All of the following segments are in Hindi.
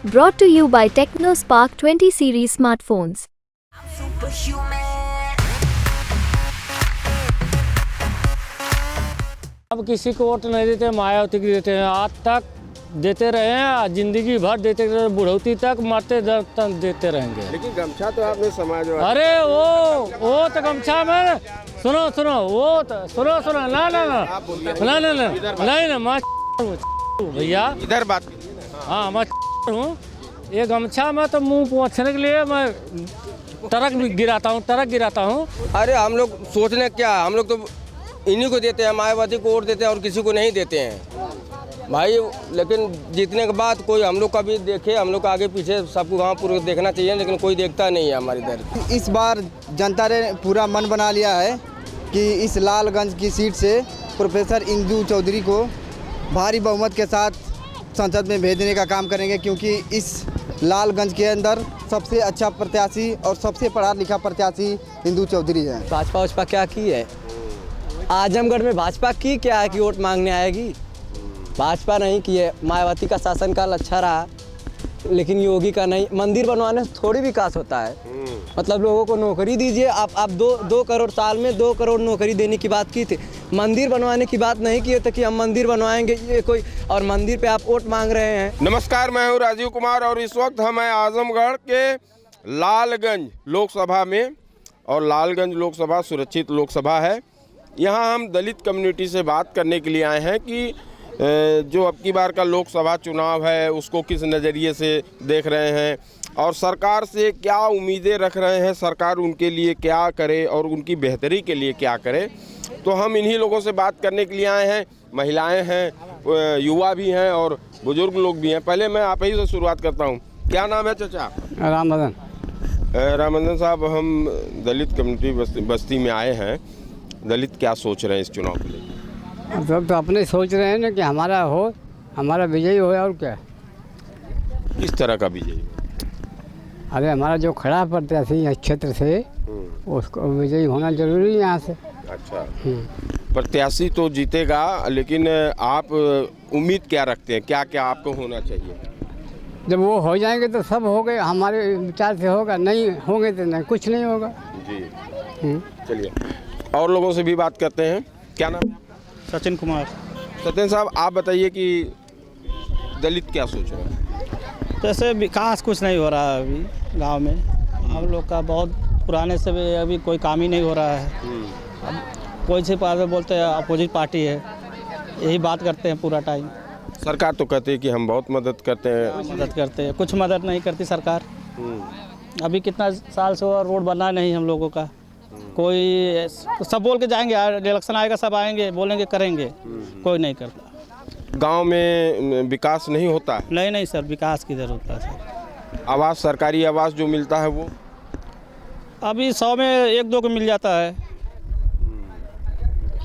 Brought to you by TechnoSpark 20 series smartphones. अब किसी को वोट नहीं देते, मायावती को देते हैं। आज तक देते रहे हैं, जिंदगी भर देते रहे, बुढ़ौती तक मरते दर तक देते रहेंगे। लेकिन गमछा तो आपने समाजवादी। अरे वो तो गमछा में सुनो वो तो सुनो ना नहीं माँ भैया इधर बात। हाँ मैं हूँ। ये गमछा में तो मुंह पोंछने के लिए मैं टरक गिराता हूँ। अरे हम लोग सोचने क्या, हम लोग तो इन्हीं को देते हैं, मायावती को वोट देते हैं और किसी को नहीं देते हैं भाई। लेकिन जीतने के बाद कोई हम लोग का भी देखे, हम लोग आगे पीछे सबको गाँव पूरे देखना चाहिए, लेकिन कोई देखता नहीं है हमारे इधर। इस बार जनता ने पूरा मन बना लिया है कि इस लालगंज की सीट से प्रोफेसर इंदू चौधरी को भारी बहुमत के साथ संसद में भेजने का काम करेंगे, क्योंकि इस लालगंज के अंदर सबसे अच्छा प्रत्याशी और सबसे पढ़ा लिखा प्रत्याशी इंदू चौधरी है। भाजपा क्या की है आजमगढ़ में? भाजपा की क्या है कि वोट मांगने आएगी? भाजपा नहीं की है। मायावती का शासनकाल अच्छा रहा, लेकिन योगी का नहीं। मंदिर बनवाने से थोड़ी विकास होता है। मतलब लोगों को नौकरी दीजिए। आप 2 करोड़ साल में 2 करोड़ नौकरी देने की बात की थी, मंदिर बनवाने की बात नहीं किए थे कि हम मंदिर बनवाएंगे ये कोई, और मंदिर पे आप वोट मांग रहे हैं। नमस्कार, मैं हूँ राजीव कुमार और इस वक्त हम हैं आजमगढ़ के लालगंज लोकसभा में। और लालगंज लोकसभा सुरक्षित लोकसभा है। यहाँ हम दलित कम्युनिटी से बात करने के लिए आए हैं कि जो अब की बार का लोकसभा चुनाव है उसको किस नज़रिए से देख रहे हैं और सरकार से क्या उम्मीदें रख रहे हैं, सरकार उनके लिए क्या करे और उनकी बेहतरी के लिए क्या करे। तो हम इन्हीं लोगों से बात करने के लिए आए हैं। महिलाएं हैं, युवा भी हैं और बुजुर्ग लोग भी हैं। पहले मैं आप ही से शुरुआत करता हूं। क्या नाम है चाचा? रामबंधन साहब, हम दलित कम्युनिटी बस्ती में आए हैं। दलित क्या सोच रहे हैं इस चुनाव के लिए? सब तो अपने सोच रहे हैं ना कि हमारा विजयी हो, और क्या। किस तरह का विजयी? अरे हमारा जो खड़ा प्रत्याशी है क्षेत्र से, उसको विजयी होना जरूरी है यहाँ से। अच्छा, प्रत्याशी तो जीतेगा, लेकिन आप उम्मीद क्या रखते हैं? क्या क्या आपको होना चाहिए? जब वो हो जाएंगे तो सब हो गए, हमारे विचार से होगा। नहीं होंगे तो नहीं, कुछ नहीं होगा जी। चलिए और लोगों से भी बात करते हैं। क्या नाम है? सचिन कुमार। सचिन साहब, आप बताइए कि दलित क्या सोच रहे हैं? जैसे विकास कुछ नहीं हो रहा है अभी गांव में। हम लोग का बहुत पुराने से भी अभी कोई काम ही नहीं हो रहा है। अब कोई से पास बोलते हैं अपोजिट पार्टी है, यही बात करते हैं पूरा टाइम। सरकार तो कहती है कि हम बहुत मदद करते हैं। कुछ मदद नहीं करती सरकार। अभी कितना साल से रोड बना नहीं हम लोगों का। कोई सब बोल के जाएंगे, इलेक्शन आएगा सब आएंगे बोलेंगे करेंगे, कोई नहीं करता। गांव में विकास नहीं होता है? नहीं सर, विकास किधर होता है सर। आवास, सरकारी आवास जो मिलता है वो अभी 100 में 1-2 को मिल जाता है।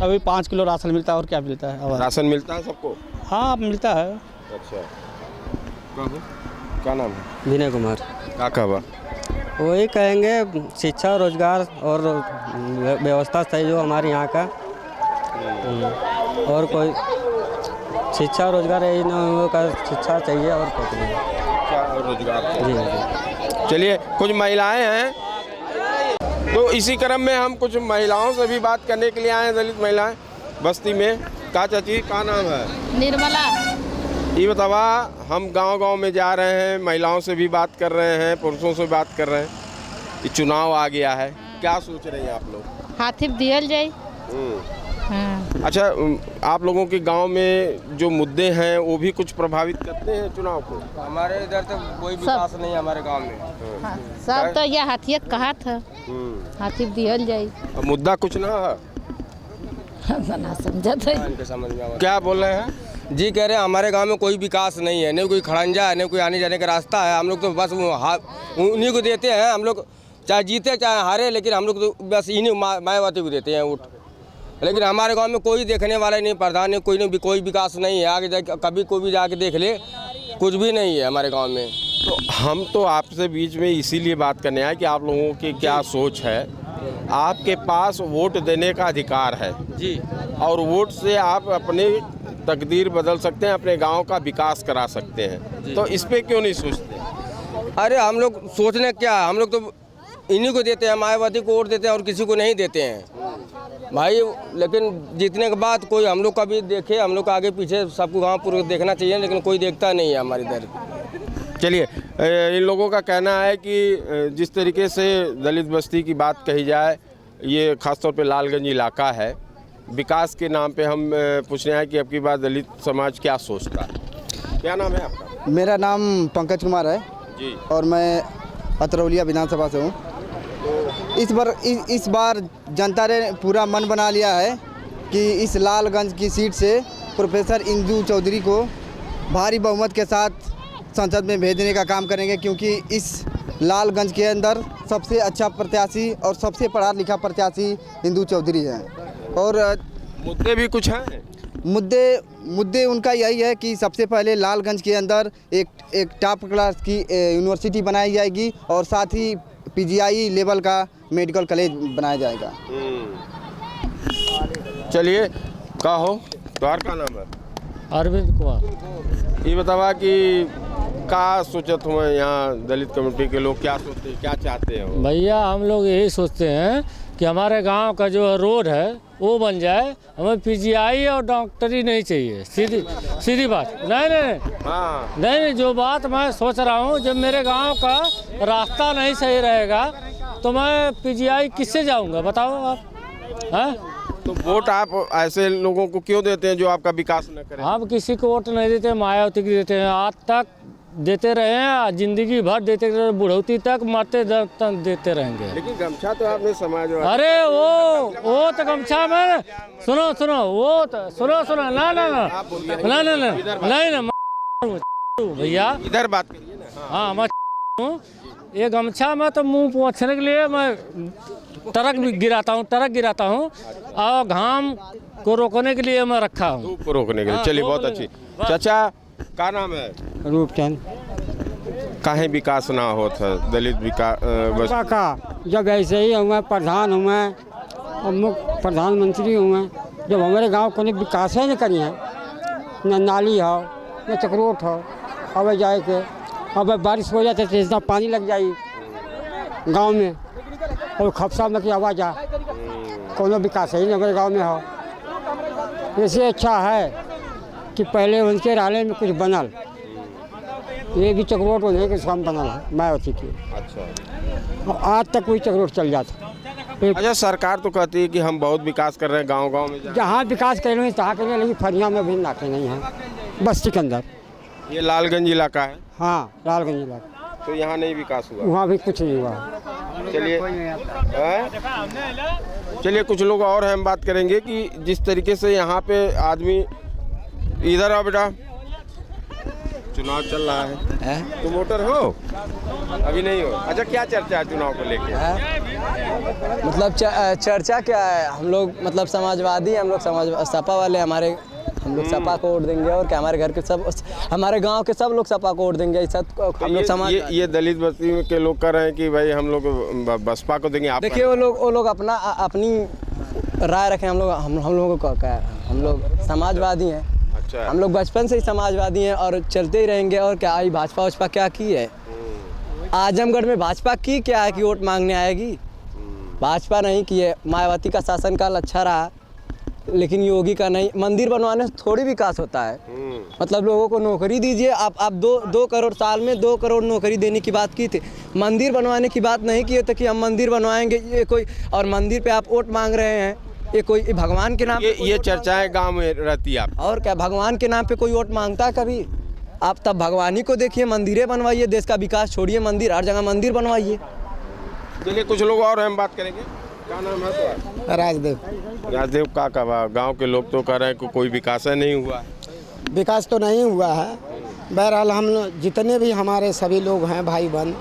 अभी 5 किलो राशन मिलता है, और क्या मिलता है? राशन मिलता है सबको? हाँ मिलता है। अच्छा, क्या नाम है? विनय कुमार। क्या कहा? वही कहेंगे शिक्षा, रोजगार और व्यवस्था सही जो हमारे यहाँ का, और कोई शिक्षा रोजगार यही ना का, शिक्षा चाहिए और कुछ नहीं। शिक्षा और रोजगार जी। चलिए, कुछ महिलाएं हैं तो इसी क्रम में हम कुछ महिलाओं से भी बात करने के लिए आए हैं। दलित महिलाएं बस्ती में। का चाची, का नाम है? निर्मला। ये बतावा, हम गांव-गांव में जा रहे हैं, महिलाओं से भी बात कर रहे हैं, पुरुषों से बात कर रहे हैं कि चुनाव आ गया है, क्या सोच रहे हैं आप लोग? हाथी दियल जाए। अच्छा, आप लोगों के गांव में जो मुद्दे हैं वो भी कुछ प्रभावित करते हैं चुनाव को? हमारे इधर तो कोई विकास नहीं है हमारे गाँव में। सब तो यह हाथी कहा था, हाथी दियल जाए। मुद्दा कुछ ना है, ना समझत है। क्या बोल रहे हैं जी? कह रहे हैं हमारे गांव में कोई विकास नहीं है, नहीं कोई खड़ंजा है, नहीं कोई आने जाने का रास्ता है। हम लोग तो बस उन्हीं को देते हैं। हम लोग चाहे जीते चाहे हारे, लेकिन हम लोग तो बस इन्हीं मायावती को देते हैं वोट। लेकिन हमारे गांव में कोई देखने वाला नहीं, प्रधान नहीं, कोई विकास नहीं है। आगे जाके कभी कोई भी जाके देख ले, कुछ भी नहीं है हमारे गाँव में। तो हम तो आपसे बीच में इसीलिए बात करने आए कि आप लोगों की क्या सोच है। आपके पास वोट देने का अधिकार है जी, और वोट से आप अपने तकदीर बदल सकते हैं, अपने गांव का विकास करा सकते हैं, तो इस पे क्यों नहीं सोचते? अरे हम लोग सोचने क्या, हम लोग तो इन्हीं को देते हैं, मायावती को वोट देते हैं और किसी को नहीं देते हैं भाई। लेकिन जीतने के बाद कोई हम लोग का भी देखे, हम लोग का आगे पीछे सबको गाँव पूरे देखना चाहिए, लेकिन कोई देखता नहीं है हमारी इधर। चलिए, इन लोगों का कहना है कि जिस तरीके से दलित बस्ती की बात कही जाए, ये खासतौर पे लालगंज इलाका है, विकास के नाम पे हम पूछ रहे हैं कि अब की बार दलित समाज क्या सोचता है। क्या नाम है आपका? मेरा नाम पंकज कुमार है जी, और मैं अतरौलिया विधानसभा से हूँ। इस बार जनता ने पूरा मन बना लिया है कि इस लालगंज की सीट से प्रोफेसर इंदू चौधरी को भारी बहुमत के साथ संसद में भेजने का काम करेंगे, क्योंकि इस लालगंज के अंदर सबसे अच्छा प्रत्याशी और सबसे पढ़ा लिखा प्रत्याशी इंदू चौधरी हैं। और मुद्दे भी कुछ हैं। मुद्दे उनका यही है कि सबसे पहले लालगंज के अंदर एक टॉप क्लास की यूनिवर्सिटी बनाई जाएगी और साथ ही पीजीआई लेवल का मेडिकल कॉलेज बनाया जाएगा। चलिए, का हो तुम्हारा नाम है? अरविंद कुमार। ये बतावा कि क्या सोचत हुए यहाँ दलित कम्युनिटी के लोग, क्या सोचते हैं, क्या चाहते हैं? भैया हम लोग यही सोचते हैं कि हमारे गांव का जो रोड है वो बन जाए, हमें पीजीआई और डॉक्टरी नहीं चाहिए, सीधी बात। नहीं हाँ, नहीं, जो बात मैं सोच रहा हूँ, जब मेरे गांव का रास्ता नहीं सही रहेगा तो मैं पीजीआई किससे जाऊँगा, बताओ आप? हाँ, तो वोट आप ऐसे लोगों को क्यों देते हैं जो आपका विकास न करें? आप किसी को वोट नहीं देते, मायावती को देते हैं। आज तक देते रहे हैं, जिंदगी भर देते रहे, बुढ़ौती तक मरते दर तक देते रहेंगे। लेकिन गमछा तो आपने समाज, अरे वो तो गमछा में सुनो वो तो सुनो ना भैया, इधर बात करिए ना। हाँ मैं ये गमछा में तो मुंह पोंछने के लिए मैं टरक गिराता हूँ और घाम को रोकने के लिए मैं रखा हूँ, धूप को रोकने के लिए। चलिए, बहुत अच्छी। चाचा, क्या नाम है? रूपचंद। काहे विकास ना हो था दलित विकास का जब ऐसे ही हुआ प्रधान हुआ और मुख्य प्रधानमंत्री हुए, जब हमारे गांव को विकास ही नहीं करी है, न नाली हो न चक्रोट हो, अब जाए के अब बारिश हो जाते तो इतना पानी लग जाए गांव में और खपसा में की आवाज़ आ, कोनो विकास ही नहीं हमारे गांव में हो। इससे अच्छा है कि पहले उनके राले में कुछ बनल, ये भी चक्रोट होने के काम बनल है मायावती की। अच्छा, और आज तक कोई चक्रोट चल जाता। अच्छा, सरकार तो कहती है कि हम बहुत विकास कर रहे हैं गांव-गांव में। जहाँ विकास कर रहे हैं तहाँ करें, लेकिन फरिया में भी नाके नहीं है, बस्ती के अंदर। ये लालगंज इलाका है? हाँ, लालगंज इलाका। तो यहाँ नहीं विकास हुआ? वहाँ भी कुछ नहीं हुआ। चलिए कुछ लोग और हैं, हम बात करेंगे कि जिस तरीके से यहाँ पे आदमी, इधर आओ बेटा, चुनाव चल रहा है, तुम वोटर हो? अभी नहीं हो? अच्छा, क्या चर्चा है चुनाव को लेके? मतलब चर्चा क्या है, हम लोग मतलब समाजवादी, हम लोग सपा वाले, हम लोग सपा को वोट देंगे और क्या हमारे घर के सब, हमारे गांव के सब लोग सपा को वोट देंगे। हम लोग समाज ये दलित बस्ती के लोग कह रहे हैं कि भाई हम लोग बसपा को देंगे। आप देखिए, वो लोग अपनी राय रखें, हम लोगों को क्या है, हम लोग समाजवादी हैं। अच्छा, हम लोग बचपन से ही समाजवादी हैं और चलते ही रहेंगे। और क्या आई भाजपा क्या की है आजमगढ़ में? भाजपा की क्या है कि वोट मांगने आएगी? भाजपा नहीं की है। मायावती का शासनकाल अच्छा रहा, लेकिन योगी का नहीं। मंदिर बनवाने से थोड़ी विकास होता है, मतलब लोगों को नौकरी दीजिए। आप 2 करोड़ साल में 2 करोड़ नौकरी देने की बात की थी, मंदिर बनवाने की बात नहीं किए थे कि हम मंदिर बनवाएंगे। ये कोई और मंदिर पे आप वोट मांग रहे हैं, ये कोई भगवान के नाम ये चर्चाएं गांव में रहती है। और क्या भगवान के नाम पे कोई वोट मांगता है कभी? आप तब भगवान ही को देखिए, मंदिरें बनवाइए, देश का विकास छोड़िए, मंदिर हर जगह मंदिर बनवाइए। चलिए कुछ लोग और हम बात करेंगे। क्या नाम है तुम्हारा? राजदेव। का गांव के लोग तो कह रहे हैं कि कोई विकास नहीं हुआ। विकास तो नहीं हुआ है। बहरहाल हम जितने भी हमारे सभी लोग हैं भाई बहन,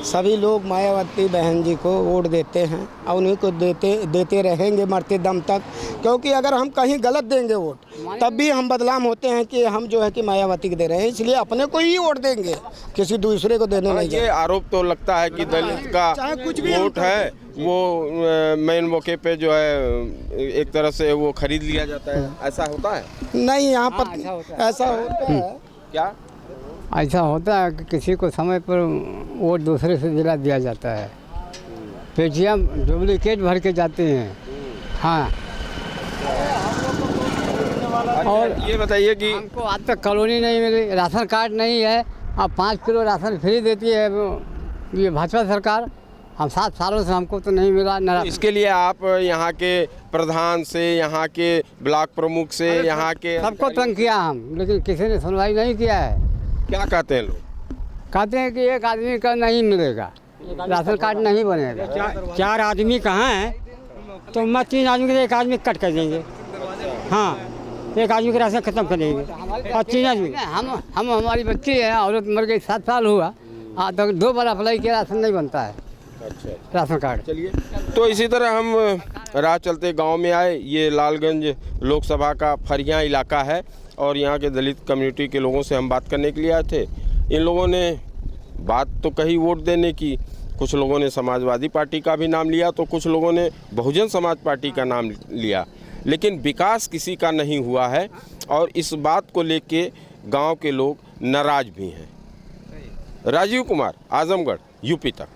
सभी लोग मायावती बहन जी को वोट देते हैं और उन्हीं को देते रहेंगे मरते दम तक, क्योंकि अगर हम कहीं गलत देंगे वोट तब भी हम बदनाम होते हैं कि हम जो है कि मायावती को दे रहे हैं, इसलिए अपने को ही वोट देंगे, किसी दूसरे को देने नहीं। ये आरोप तो लगता है कि दलित का वोट है वो मेन मौके पे जो है एक तरह से वो खरीद लिया जाता है, ऐसा होता है? नहीं, यहाँ पर ऐसा होता है क्या? ऐसा होता है कि किसी को समय पर वोट दूसरे से दिला दिया जाता है, पेटीएम डुप्लीकेट भर के जाते हैं। हाँ, और ये बताइए कि हमको आज तक कॉलोनी नहीं मिली, राशन कार्ड नहीं है। अब 5 किलो राशन फ्री देती है ये भाजपा सरकार। हम 7 सालों से हमको तो नहीं मिला न। इसके लिए आप यहाँ के प्रधान से, यहाँ के ब्लॉक प्रमुख से, यहाँ के सबको तंग किया हम, लेकिन किसी ने सुनवाई नहीं किया है। क्या कहते हैं लोग? कहते हैं कि एक आदमी का नहीं मिलेगा, राशन कार्ड नहीं बनेगा। 4 आदमी कहाँ हैं तो मैं 3 आदमी के 1 आदमी कट कर देंगे। हाँ, 1 आदमी का राशन खत्म कर देंगे और 3 आदमी हम हमारी बच्ची है, औरत मर गई, 7 साल हुआ, आज तक 2 बार अप्लाई किया, राशन नहीं बनता है। अच्छा, राशन कार्ड। चलिए, तो इसी तरह हम राह चलते गांव में आए। ये लालगंज लोकसभा का फरियां इलाका है और यहाँ के दलित कम्युनिटी के लोगों से हम बात करने के लिए आए थे। इन लोगों ने बात तो कही वोट देने की, कुछ लोगों ने समाजवादी पार्टी का भी नाम लिया, तो कुछ लोगों ने बहुजन समाज पार्टी का नाम लिया, लेकिन विकास किसी का नहीं हुआ है और इस बात को लेके गांव के लोग नाराज भी हैं। राजीव कुमार, आजमगढ़, यूपी तक।